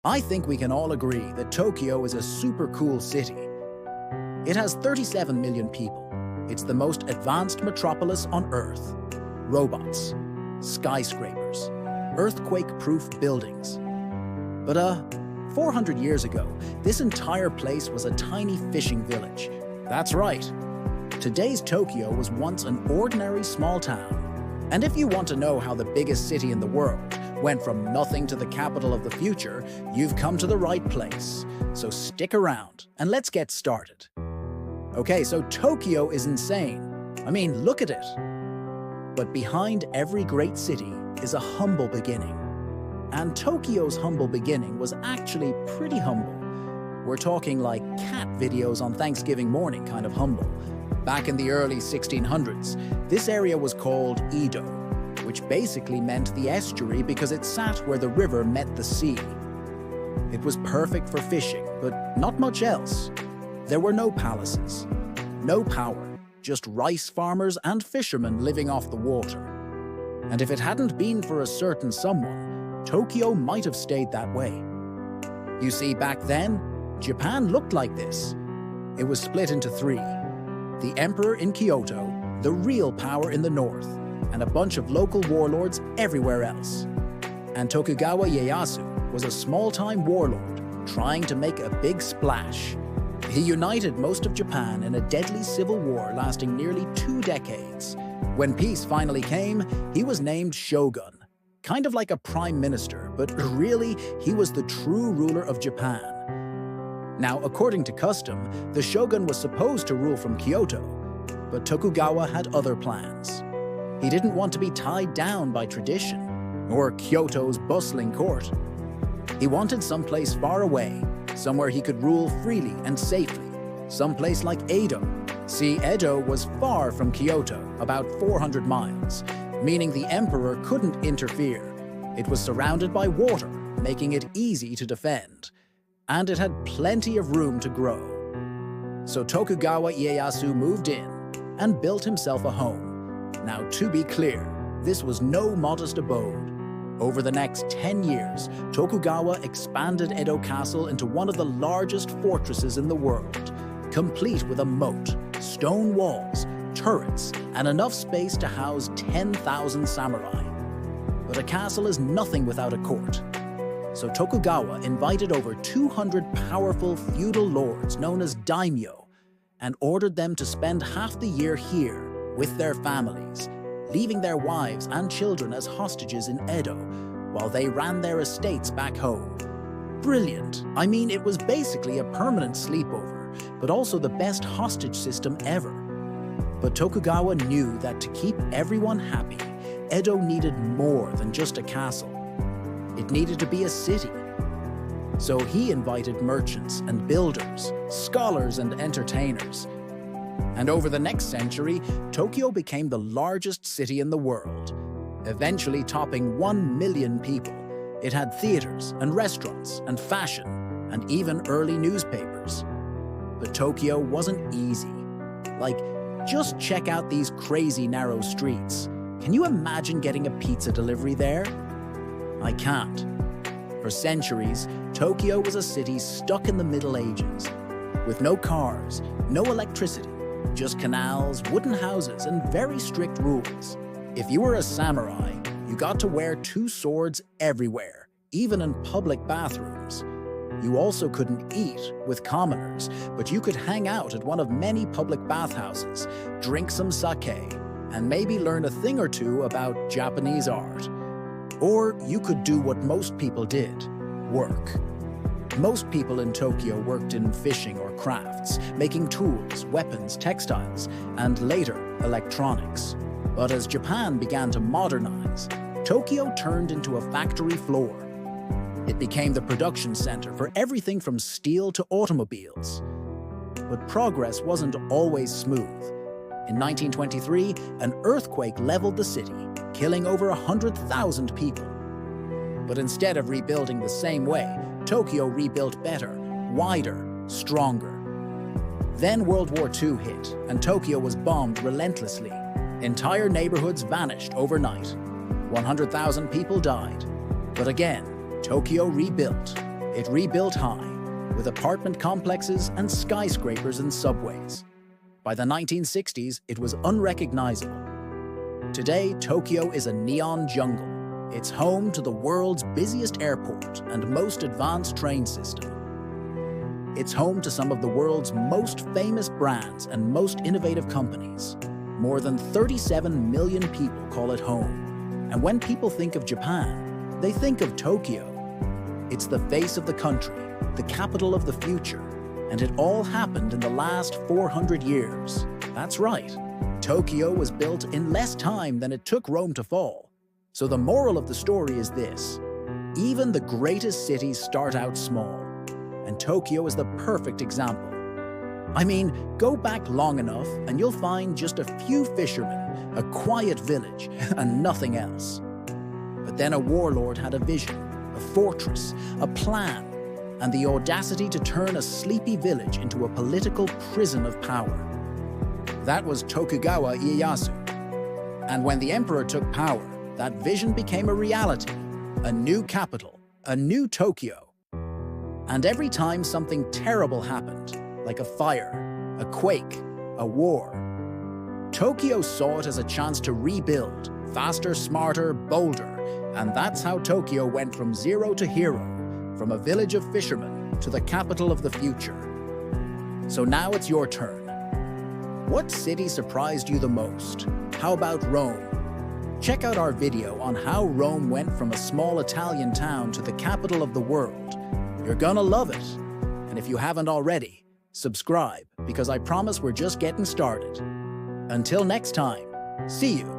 I think we can all agree that Tokyo is a super cool city. It has 37 million people. It's the most advanced metropolis on Earth. Robots, skyscrapers, earthquake-proof buildings. But 400 years ago, this entire place was a tiny fishing village. That's right. Today's Tokyo was once an ordinary small town. And if you want to know how the biggest city in the world went from nothing to the capital of the future, you've come to the right place. So stick around and let's get started. Okay, so Tokyo is insane. I mean, look at it. But behind every great city is a humble beginning. And Tokyo's humble beginning was actually pretty humble. We're talking like cat videos on Thanksgiving morning kind of humble. Back in the early 1600s, this area was called Edo, which basically meant the estuary because it sat where the river met the sea. It was perfect for fishing, but not much else. There were no palaces, no power, just rice farmers and fishermen living off the water. And if it hadn't been for a certain someone, Tokyo might have stayed that way. You see, back then, Japan looked like this. It was split into three: the emperor in Kyoto, the real power in the north, and a bunch of local warlords everywhere else. And Tokugawa Ieyasu was a small-time warlord trying to make a big splash. He united most of Japan in a deadly civil war lasting nearly 2 decades. When peace finally came, he was named shogun, kind of like a prime minister, but really, he was the true ruler of Japan. Now, according to custom, the shogun was supposed to rule from Kyoto, but Tokugawa had other plans. He didn't want to be tied down by tradition, or Kyoto's bustling court. He wanted someplace far away, somewhere he could rule freely and safely, someplace like Edo. See, Edo was far from Kyoto, about 400 miles, meaning the emperor couldn't interfere. It was surrounded by water, making it easy to defend. And it had plenty of room to grow. So Tokugawa Ieyasu moved in and built himself a home. Now, to be clear, this was no modest abode. Over the next 10 years, Tokugawa expanded Edo Castle into one of the largest fortresses in the world, complete with a moat, stone walls, turrets, and enough space to house 10,000 samurai. But a castle is nothing without a court. So Tokugawa invited over 200 powerful feudal lords known as daimyo and ordered them to spend half the year here with their families, leaving their wives and children as hostages in Edo while they ran their estates back home. Brilliant. I mean, it was basically a permanent sleepover, but also the best hostage system ever. But Tokugawa knew that to keep everyone happy, Edo needed more than just a castle. It needed to be a city. So he invited merchants and builders, scholars and entertainers. And over the next century, Tokyo became the largest city in the world, eventually topping 1 million people. It had theaters and restaurants and fashion and even early newspapers. But Tokyo wasn't easy. Like, just check out these crazy narrow streets. Can you imagine getting a pizza delivery there? I can't. For centuries, Tokyo was a city stuck in the Middle Ages, with no cars, no electricity, just canals, wooden houses, and very strict rules. If you were a samurai, you got to wear 2 swords everywhere, even in public bathrooms. You also couldn't eat with commoners, but you could hang out at one of many public bathhouses, drink some sake, and maybe learn a thing or two about Japanese art. Or you could do what most people did, work. Most people in Tokyo worked in fishing or crafts, making tools, weapons, textiles, and later, electronics. But as Japan began to modernize, Tokyo turned into a factory floor. It became the production center for everything from steel to automobiles. But progress wasn't always smooth. In 1923, an earthquake leveled the city, killing over 100,000 people. But instead of rebuilding the same way, Tokyo rebuilt better, wider, stronger. Then World War II hit, and Tokyo was bombed relentlessly. Entire neighborhoods vanished overnight. 100,000 people died. But again, Tokyo rebuilt. It rebuilt high, with apartment complexes and skyscrapers and subways. By the 1960s, it was unrecognizable. Today, Tokyo is a neon jungle. It's home to the world's busiest airport and most advanced train system. It's home to some of the world's most famous brands and most innovative companies. More than 37 million people call it home. And when people think of Japan, they think of Tokyo. It's the face of the country, the capital of the future, and it all happened in the last 400 years. That's right. Tokyo was built in less time than it took Rome to fall. So the moral of the story is this: even the greatest cities start out small, and Tokyo is the perfect example. I mean, go back long enough and you'll find just a few fishermen, a quiet village, and nothing else. But then a warlord had a vision, a fortress, a plan, and the audacity to turn a sleepy village into a political prison of power. That was Tokugawa Ieyasu. And when the emperor took power, that vision became a reality, a new capital, a new Tokyo. And every time something terrible happened, like a fire, a quake, a war, Tokyo saw it as a chance to rebuild, faster, smarter, bolder, and that's how Tokyo went from zero to hero, from a village of fishermen to the capital of the future. So now it's your turn. What city surprised you the most? How about Rome? Check out our video on how Rome went from a small Italian town to the capital of the world. You're gonna love it. And if you haven't already, subscribe, because I promise we're just getting started. Until next time, see you.